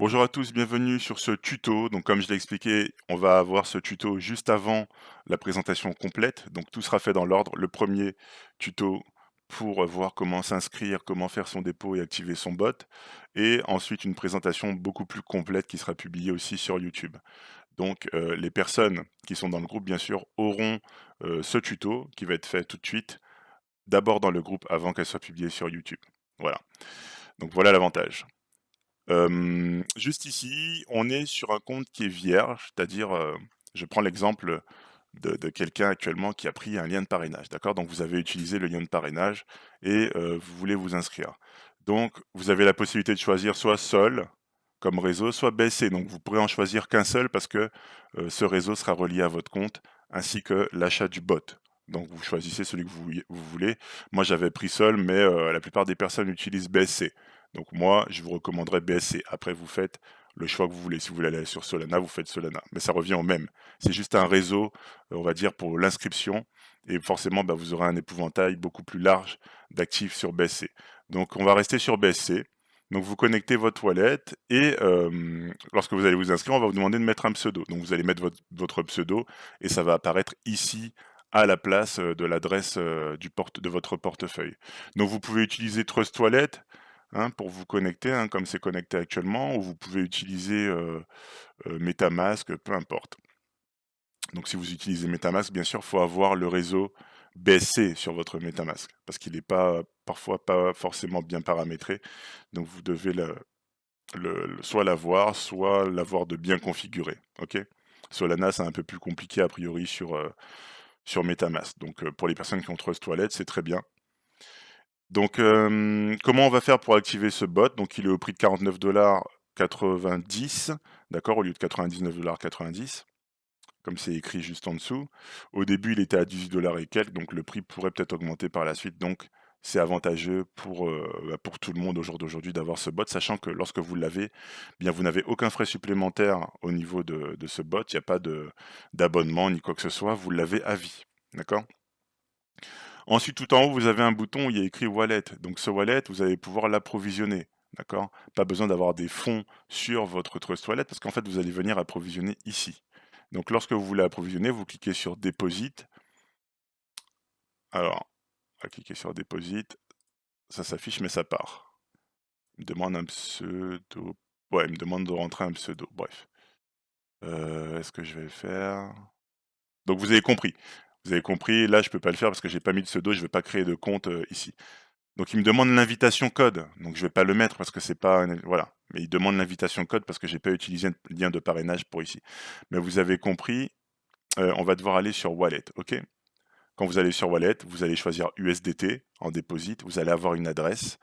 Bonjour à tous, bienvenue sur ce tuto. Donc comme je l'ai expliqué, on va avoir ce tuto juste avant la présentation complète. Donc tout sera fait dans l'ordre. Le premier tuto pour voir comment s'inscrire, comment faire son dépôt et activer son bot. Et ensuite une présentation beaucoup plus complète qui sera publiée aussi sur YouTube. Donc les personnes qui sont dans le groupe, bien sûr, auront ce tuto qui va être fait tout de suite, d'abord dans le groupe avant qu'elle soit publiée sur YouTube. Voilà. Donc voilà l'avantage. Juste ici, on est sur un compte qui est vierge, c'est-à-dire, je prends l'exemple de quelqu'un actuellement qui a pris un lien de parrainage, d'accord? Donc vous avez utilisé le lien de parrainage et vous voulez vous inscrire. Donc vous avez la possibilité de choisir soit Sol comme réseau, soit BSC. Donc vous pourrez en choisir qu'un seul parce que, ce réseau sera relié à votre compte, ainsi que l'achat du bot. Donc vous choisissez celui que vous voulez. Moi j'avais pris Sol, mais la plupart des personnes utilisent BSC. Donc moi, je vous recommanderais BSC. Après, vous faites le choix que vous voulez. Si vous voulez aller sur Solana, vous faites Solana. Mais ça revient au même. C'est juste un réseau, on va dire, pour l'inscription. Et forcément, bah, vous aurez un épouvantail beaucoup plus large d'actifs sur BSC. Donc on va rester sur BSC. Donc vous connectez votre wallet et lorsque vous allez vous inscrire, on va vous demander de mettre un pseudo. Donc vous allez mettre votre pseudo et ça va apparaître ici à la place de l'adresse de votre portefeuille. Donc vous pouvez utiliser Trust Wallet, hein, pour vous connecter, hein, comme c'est connecté actuellement, ou vous pouvez utiliser MetaMask, peu importe. Donc si vous utilisez MetaMask, bien sûr, il faut avoir le réseau BSC sur votre MetaMask, parce qu'il n'est pas parfois pas forcément bien paramétré. Donc vous devez soit l'avoir, soit l'avoir de bien configuré. Ok. Solana, c'est un peu plus compliqué a priori sur MetaMask. Donc pour les personnes qui ont Trust Wallet, c'est très bien. Donc, comment on va faire pour activer ce bot? Donc il est au prix de 49,90 $, d'accord? Au lieu de 99,90 $, comme c'est écrit juste en dessous. Au début, il était à 18 $ et quelques, donc le prix pourrait peut-être augmenter par la suite. Donc c'est avantageux pour tout le monde au jour d'aujourd'hui d'avoir ce bot, sachant que lorsque vous l'avez, bien vous n'avez aucun frais supplémentaire au niveau de ce bot. Il n'y a pas d'abonnement ni quoi que ce soit, vous l'avez à vie, d'accord? Ensuite, tout en haut, vous avez un bouton où il y a écrit Wallet. Donc ce wallet, vous allez pouvoir l'approvisionner. D'accord? Pas besoin d'avoir des fonds sur votre Trust Wallet parce qu'en fait, vous allez venir approvisionner ici. Donc lorsque vous voulez approvisionner, vous cliquez sur Deposit. Alors, on va cliquer sur Deposit. Ça s'affiche, mais ça part. Il me demande un pseudo. Ouais, il me demande de rentrer un pseudo. Bref. Est-ce que je vais le faire? Donc vous avez compris. Vous avez compris, là je peux pas le faire parce que j'ai pas mis de pseudo, je ne vais pas créer de compte ici. Donc il me demande l'invitation code, donc je vais pas le mettre parce que c'est pas voilà, mais il demande l'invitation code parce que j'ai pas utilisé un lien de parrainage pour ici. Mais vous avez compris, on va devoir aller sur Wallet, OK? Quand vous allez sur Wallet, vous allez choisir USDT en deposit, vous allez avoir une adresse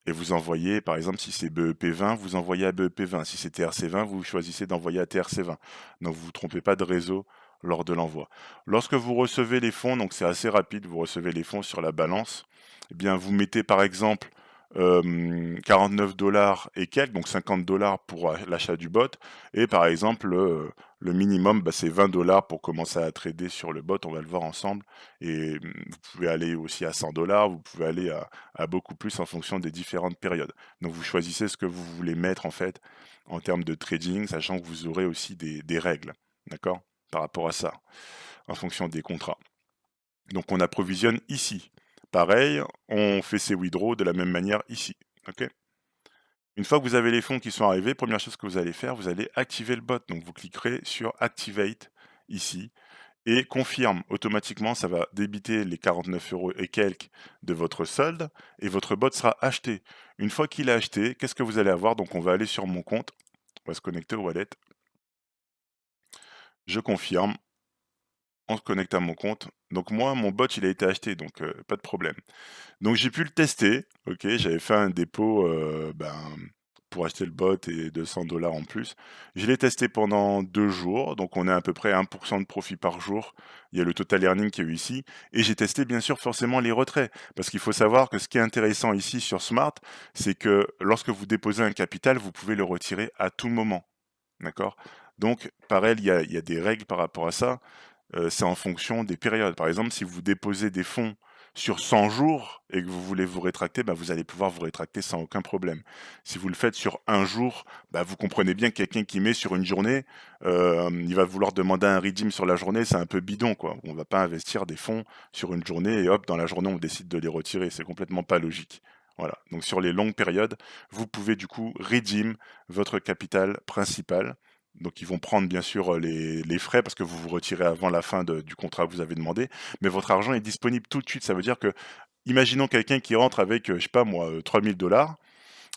et vous envoyez, par exemple, si c'est BEP20, vous envoyez à BEP20. Si c'est TRC20, vous choisissez d'envoyer à TRC20. Donc vous ne vous trompez pas de réseau lors de l'envoi. Lorsque vous recevez les fonds, donc c'est assez rapide, vous recevez les fonds sur la balance, eh bien vous mettez par exemple 49 $ et quelques, donc 50 $ pour l'achat du bot, et par exemple le minimum, bah, c'est 20 $ pour commencer à trader sur le bot, on va le voir ensemble, et vous pouvez aller aussi à 100 $, vous pouvez aller à beaucoup plus en fonction des différentes périodes. Donc vous choisissez ce que vous voulez mettre en fait en termes de trading, sachant que vous aurez aussi des règles, d'accord, par rapport à ça, en fonction des contrats. Donc on approvisionne ici. Pareil, on fait ses withdraws de la même manière ici. Ok. Une fois que vous avez les fonds qui sont arrivés, première chose que vous allez faire, vous allez activer le bot. Donc vous cliquerez sur Activate ici et confirme. Automatiquement, ça va débiter les 49 € et quelques de votre solde et votre bot sera acheté. Une fois qu'il est acheté, qu'est-ce que vous allez avoir? Donc on va aller sur mon compte, on va se connecter au wallet. Je confirme, on se connecte à mon compte. Donc moi, mon bot, il a été acheté, donc pas de problème. Donc j'ai pu le tester, OK, j'avais fait un dépôt, pour acheter le bot et 200 $ en plus. Je l'ai testé pendant 2 jours, donc on est à peu près 1 de profit par jour. Il y a le total earning qui est ici et j'ai testé bien sûr forcément les retraits. Parce qu'il faut savoir que ce qui est intéressant ici sur Smart, c'est que lorsque vous déposez un capital, vous pouvez le retirer à tout moment, d'accord? Donc pareil, il y a des règles par rapport à ça, c'est en fonction des périodes. Par exemple, si vous déposez des fonds sur 100 jours et que vous voulez vous rétracter, bah, vous allez pouvoir vous rétracter sans aucun problème. Si vous le faites sur un jour, bah, vous comprenez bien que quelqu'un qui met sur une journée, il va vouloir demander un redeem sur la journée, c'est un peu bidon, quoi. On va pas investir des fonds sur une journée et hop, dans la journée, on décide de les retirer. C'est complètement pas logique. Voilà. Donc sur les longues périodes, vous pouvez du coup redeem votre capital principal. Donc ils vont prendre bien sûr les frais parce que vous vous retirez avant la fin du contrat que vous avez demandé, mais votre argent est disponible tout de suite. Ça veut dire que, imaginons quelqu'un qui rentre avec, je sais pas moi, 3 000 $,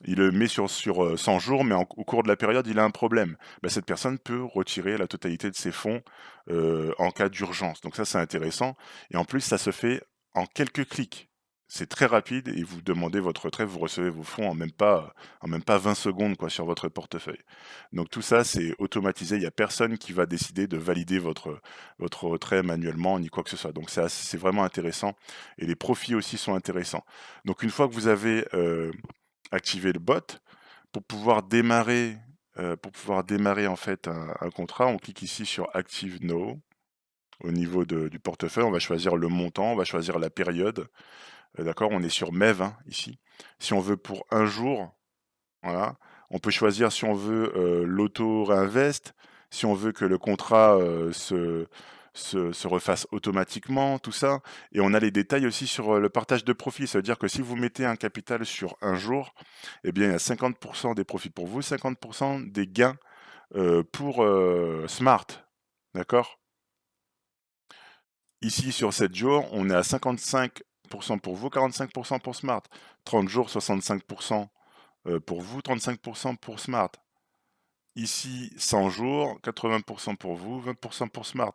il le met sur 100 jours, mais au cours de la période, il a un problème. Bah, cette personne peut retirer la totalité de ses fonds en cas d'urgence. Donc ça, c'est intéressant. Et en plus, ça se fait en quelques clics. C'est très rapide et vous demandez votre retrait, vous recevez vos fonds en même pas 20 secondes quoi, sur votre portefeuille. Donc tout ça, c'est automatisé. Il n'y a personne qui va décider de valider votre retrait manuellement ni quoi que ce soit. Donc c'est vraiment intéressant. Et les profits aussi sont intéressants. Donc une fois que vous avez activé le bot, pour pouvoir démarrer en fait un contrat, on clique ici sur Active Now. Au niveau du portefeuille, on va choisir le montant, on va choisir la période. D'accord, on est sur MEV hein, ici. Si on veut pour un jour, voilà, on peut choisir si on veut l'auto-réinvest, si on veut que le contrat se refasse automatiquement, tout ça. Et on a les détails aussi sur le partage de profits. Ça veut dire que si vous mettez un capital sur un jour, eh bien, il y a 50% des profits pour vous, 50% des gains pour Smart. D'accord? Ici, sur 7 jours, on est à 55% pour vous, 45% pour Smart. 30 jours, 65% pour vous, 35% pour Smart. Ici, 100 jours, 80% pour vous, 20% pour Smart.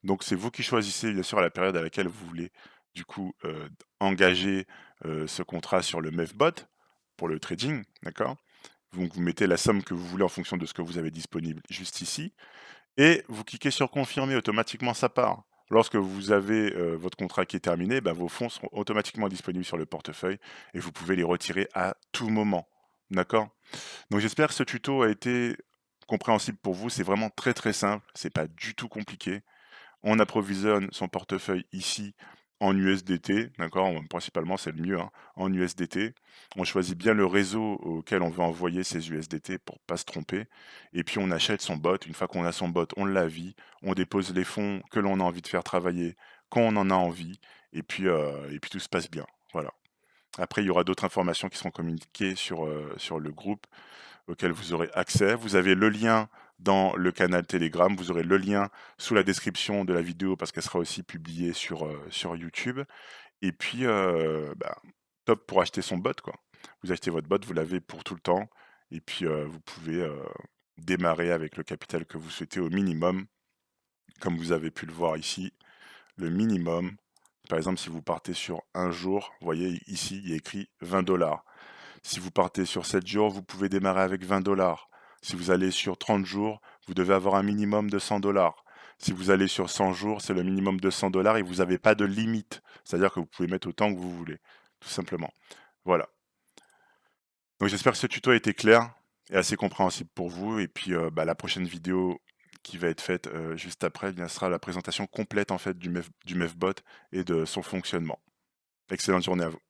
Donc c'est vous qui choisissez bien sûr à la période à laquelle vous voulez du coup engager ce contrat sur le MEVBot pour le trading, d'accord? Donc vous mettez la somme que vous voulez en fonction de ce que vous avez disponible juste ici et vous cliquez sur confirmer, automatiquement ça part. Lorsque vous avez votre contrat qui est terminé, bah, vos fonds seront automatiquement disponibles sur le portefeuille et vous pouvez les retirer à tout moment. D'accord? Donc j'espère que ce tuto a été compréhensible pour vous. C'est vraiment très très simple, c'est pas du tout compliqué. On approvisionne son portefeuille ici en USDT, d'accord? Principalement, c'est le mieux, hein, en USDT. On choisit bien le réseau auquel on veut envoyer ces USDT pour pas se tromper. Et puis on achète son bot. Une fois qu'on a son bot, on l'avie. On dépose les fonds que l'on a envie de faire travailler quand on en a envie. Et puis tout se passe bien. Voilà. Après, il y aura d'autres informations qui seront communiquées sur le groupe auquel vous aurez accès. Vous avez le lien dans le canal Telegram, vous aurez le lien sous la description de la vidéo parce qu'elle sera aussi publiée sur YouTube. Et puis, bah, top pour acheter son bot, quoi. Vous achetez votre bot, vous l'avez pour tout le temps. Et puis, vous pouvez démarrer avec le capital que vous souhaitez au minimum, comme vous avez pu le voir ici, le minimum. Par exemple, si vous partez sur un jour, vous voyez ici, il y a écrit 20 $. Si vous partez sur 7 jours, vous pouvez démarrer avec 20 $. Si vous allez sur 30 jours, vous devez avoir un minimum de 100 $. Si vous allez sur 100 jours, c'est le minimum de 100 $ et vous n'avez pas de limite. C'est-à-dire que vous pouvez mettre autant que vous voulez, tout simplement. Voilà. Donc j'espère que ce tuto a été clair et assez compréhensible pour vous. Et puis bah, la prochaine vidéo qui va être faite juste après, eh bien, sera la présentation complète en fait du MEVBot et de son fonctionnement. Excellente journée à vous.